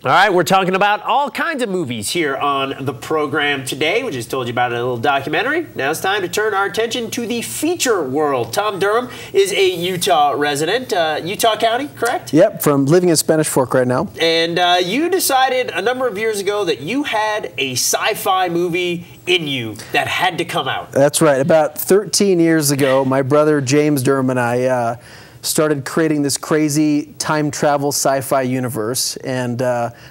All right, we're talking about all kinds of movies here on the program today. We just told you about a little documentary. Now it's time to turn our attention to the feature world. Tom Durham is a Utah resident, Utah County, correct? Yep, from living in Spanish Fork right now. And you decided a number of years ago that you had a sci-fi movie in you that had to come out. That's right. About 13 years ago, my brother James Durham and I started creating this crazy time travel sci-fi universe, and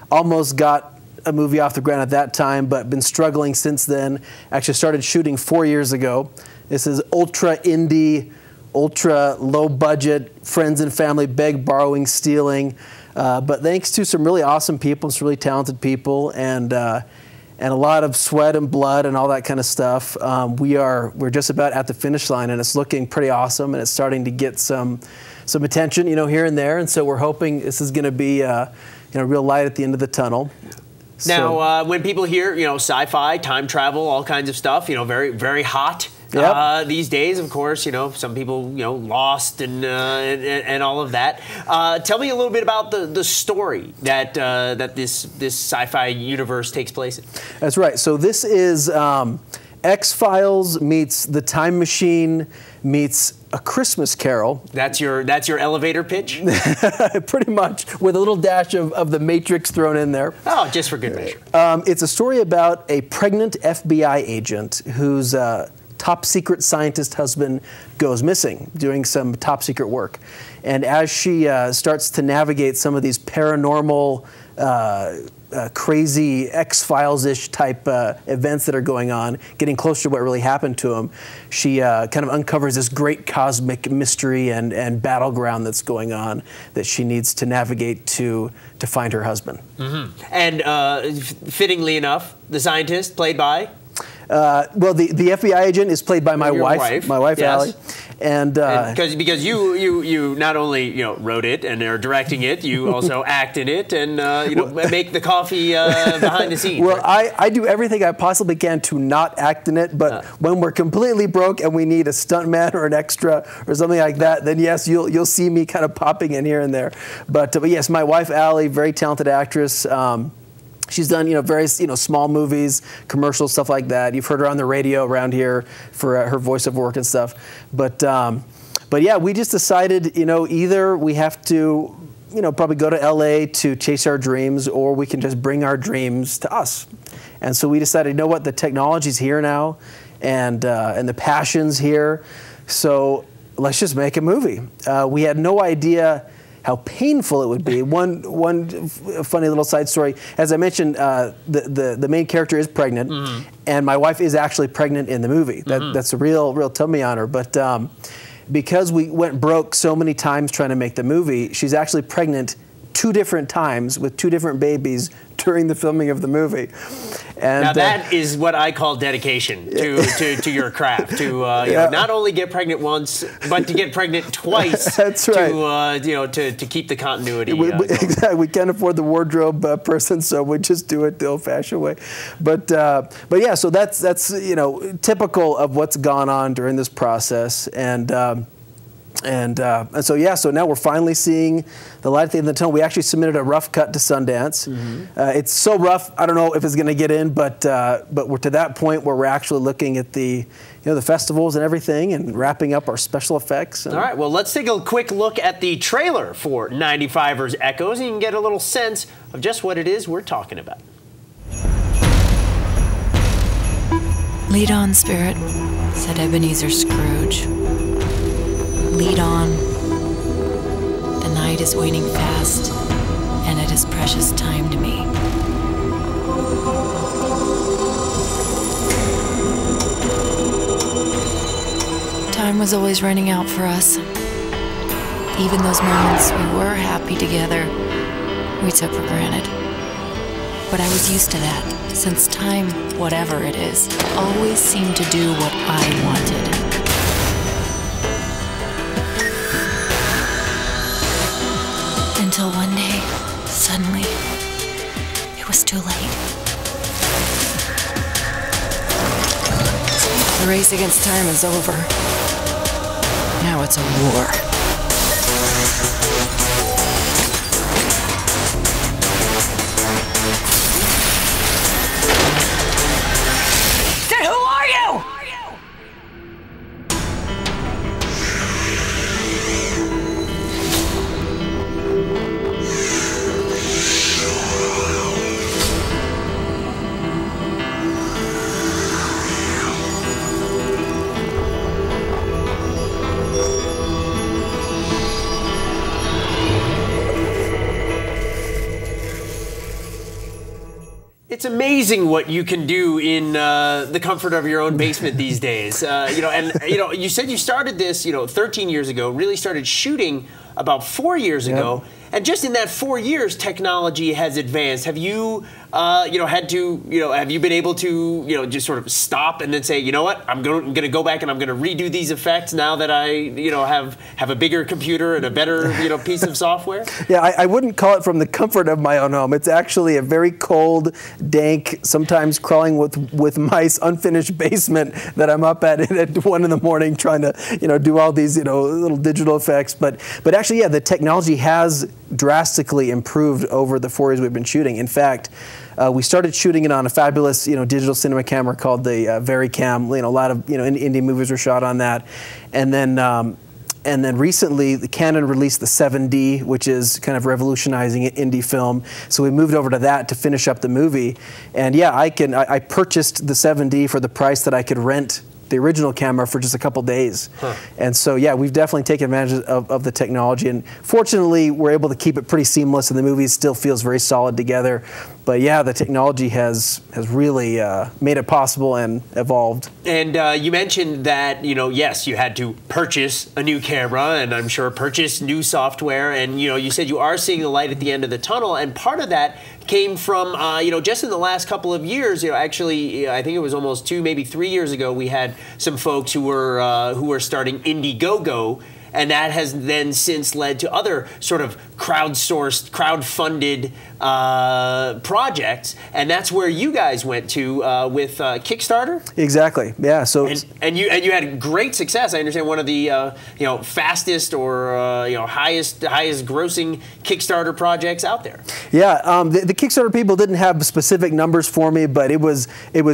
almost got a movie off the ground at that time, but been struggling since then. Actually started shooting 4 years ago. This is ultra indie, ultra low budget, friends and family beg, borrowing, stealing. But thanks to some really awesome people, some really talented people, and a lot of sweat and blood and all that kind of stuff, we're just about at the finish line, and it's looking pretty awesome, and it's starting to get some attention, here and there. And so we're hoping this is going to be real light at the end of the tunnel. Now, when people hear sci-fi, time travel, all kinds of stuff, very very hot. Yep. These days, of course, some people, Lost and all of that. Tell me a little bit about the story that this sci-fi universe takes place in. That's right. So this is X-Files meets The Time Machine meets A Christmas Carol. That's your elevator pitch? Pretty much, with a little dash of The Matrix thrown in there. Oh, just for good measure. It's a story about a pregnant FBI agent whose top secret scientist husband goes missing doing some top secret work. And as she starts to navigate some of these paranormal, crazy X-Files-ish type events that are going on, getting closer to what really happened to him, she kind of uncovers this great cosmic mystery and battleground that's going on that she needs to navigate to find her husband. Mm-hmm. And fittingly enough, the scientist played by? Well, the FBI agent is played by my wife. My wife, yes. Allie. And because you not only wrote it and are directing it, you also act in it and make the coffee behind the scenes. Well, right? I do everything I possibly can to not act in it, but when we're completely broke and we need a stuntman or an extra or something like that, then yes, you'll see me kind of popping in here and there. But yes, my wife Allie, very talented actress. She's done, various, small movies, commercials, stuff like that. You've heard her on the radio around here for her voiceover work and stuff. But yeah, we just decided, either we have to, probably go to LA to chase our dreams, or we can just bring our dreams to us. And so we decided, what, the technology's here now, and the passion's here, so let's just make a movie. We had no idea how painful it would be. One funny little side story. As I mentioned, the main character is pregnant, and my wife is actually pregnant in the movie. That's a real tummy on her. But because we went broke so many times trying to make the movie, she's actually pregnant 2 different times with 2 different babies during the filming of the movie. And now that is what I call dedication to your craft. To not only get pregnant once, but to get pregnant twice. That's right. To keep the continuity. Exactly. We can't afford the wardrobe person, so we just do it the old-fashioned way. But yeah, so that's typical of what's gone on during this process. And so yeah, so now we're finally seeing the light at the end of the tunnel. We actually submitted a rough cut to Sundance. It's so rough, I don't know if it's going to get in, but we're to that point where we're actually looking at the the festivals and everything, and wrapping up our special effects. All right, well, let's take a quick look at the trailer for 95ers Echoes, and you can get a little sense of just what it is we're talking about. Lead on, Spirit, said Ebenezer Scrooge. Lead on. The night is waning fast, and it is precious time to me. Time was always running out for us. Even those moments we were happy together, we took for granted. But I was used to that, since time, whatever it is, always seemed to do what I wanted. Until one day, suddenly, it was too late. The race against time is over. Now it's a war. It's amazing what you can do in the comfort of your own basement these days. You said you started this, 13 years ago, really started shooting about 4 years ago. And just in that 4 years, technology has advanced. Have you, have you been able to, just sort of stop and then say, you know what, I'm going to go back and I'm going to redo these effects now that I, have a bigger computer and a better, piece of software? Yeah, I wouldn't call it from the comfort of my own home. It's actually a very cold, dank, sometimes crawling with mice, unfinished basement that I'm up at 1 in the morning trying to, do all these, little digital effects. But actually, yeah, the technology has drastically improved over the 4 years we've been shooting. In fact, we started shooting it on a fabulous, digital cinema camera called the VariCam. A lot of, indie movies were shot on that, and then recently, the Canon released the 7D, which is kind of revolutionizing indie film. So we moved over to that to finish up the movie. And yeah, I purchased the 7D for the price that I could rent the original camera for just a couple days. And so yeah, we've definitely taken advantage of the technology, and fortunately we're able to keep it pretty seamless, and the movie still feels very solid together. But yeah, the technology has really made it possible and evolved. And you mentioned that, yes, you had to purchase a new camera, and I'm sure purchase new software, and you said you are seeing the light at the end of the tunnel, and part of that came from, just in the last couple of years, actually, I think it was almost 2, maybe 3 years ago, we had some folks who were starting Indiegogo, and that has then since led to other sort of crowdsourced, crowd-funded projects, and that's where you guys went to with Kickstarter. Exactly. Yeah. So and you had great success. I understand one of the fastest or highest grossing Kickstarter projects out there. Yeah. The Kickstarter people didn't have specific numbers for me, but it was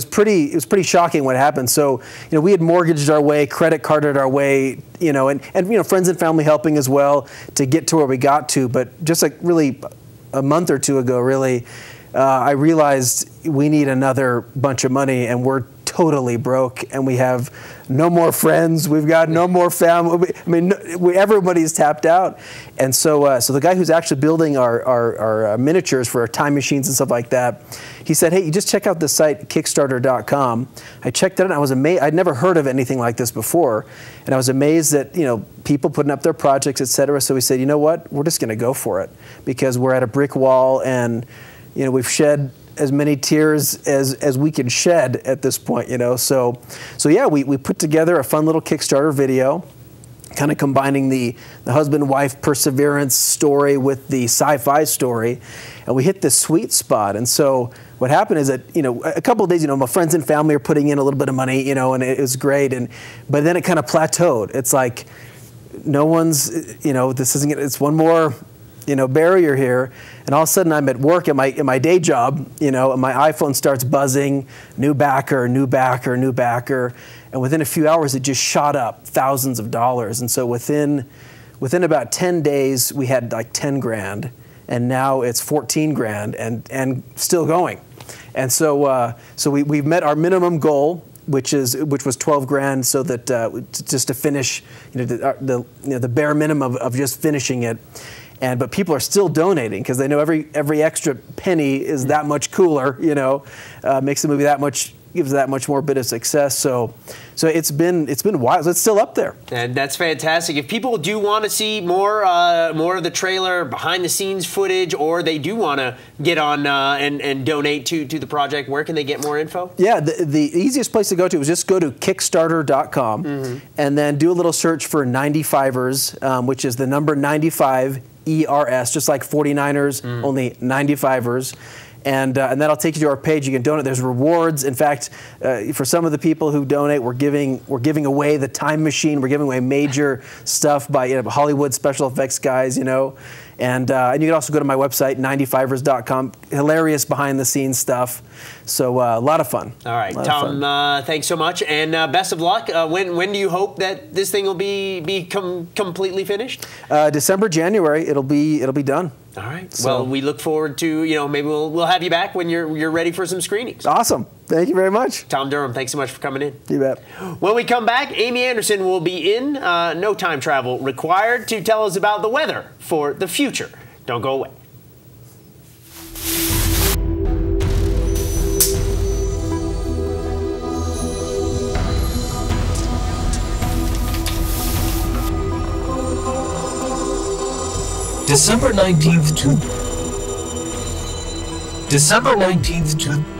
pretty shocking what happened. So we had mortgaged our way, credit carded our way, and friends and family helping as well to get to where we got to. But just like really a month or two ago, really, I realized we need another bunch of money, and we're totally broke, and we have no more friends. We've got no more family. I mean, everybody's tapped out. And so, so the guy who's actually building our miniatures for our time machines and stuff like that, he said, "Hey, you just check out the site Kickstarter.com." I checked it out, and I was amazed. I'd never heard of anything like this before, and I was amazed that people putting up their projects, etc. So we said, you know what, we're just going to go for it, because we're at a brick wall, and we've shed as many tears as we can shed at this point, So yeah, we put together a fun little Kickstarter video, kind of combining the husband-wife perseverance story with the sci-fi story, and we hit this sweet spot. And so what happened is that, a couple of days, my friends and family are putting in a little bit of money, and it was great, but then it kind of plateaued. It's like, no one's, this isn't, it's one more, barrier here, and all of a sudden I'm at work in my day job, and my iPhone starts buzzing, new backer, new backer, new backer, and within a few hours it just shot up thousands of dollars. And so within about 10 days we had like 10 grand, and now it's 14 grand and still going. And so we've met our minimum goal, which was 12 grand, so that just to finish, the bare minimum of just finishing it. But people are still donating, because they know every extra penny is that much cooler. Makes the movie gives that much more bit of success. So it's been wild. It's still up there. And that's fantastic. If people do want to see more of the trailer, behind the scenes footage, or they do want to get on and donate to the project, where can they get more info? Yeah, the easiest place to go to is just go to Kickstarter.com, and then do a little search for 95ers, which is the number 95 ERS, just like 49ers, only 95ers. And that'll take you to our page. You can donate. There's rewards. In fact, for some of the people who donate, we're giving away the time machine. We're giving away major stuff by Hollywood special effects guys, And you can also go to my website, 95ers.com. Hilarious behind-the-scenes stuff. So a lot of fun. All right, Tom, thanks so much, and best of luck. When do you hope that this thing will be completely finished? December, January. It'll be done. All right. So, well, we look forward to, maybe we'll have you back when you're ready for some screenings. Awesome. Thank you very much. Tom Durham, thanks so much for coming in. You bet. When we come back, Amy Anderson will be in, no time travel required, to tell us about the weather for the future. Don't go away. December 19th to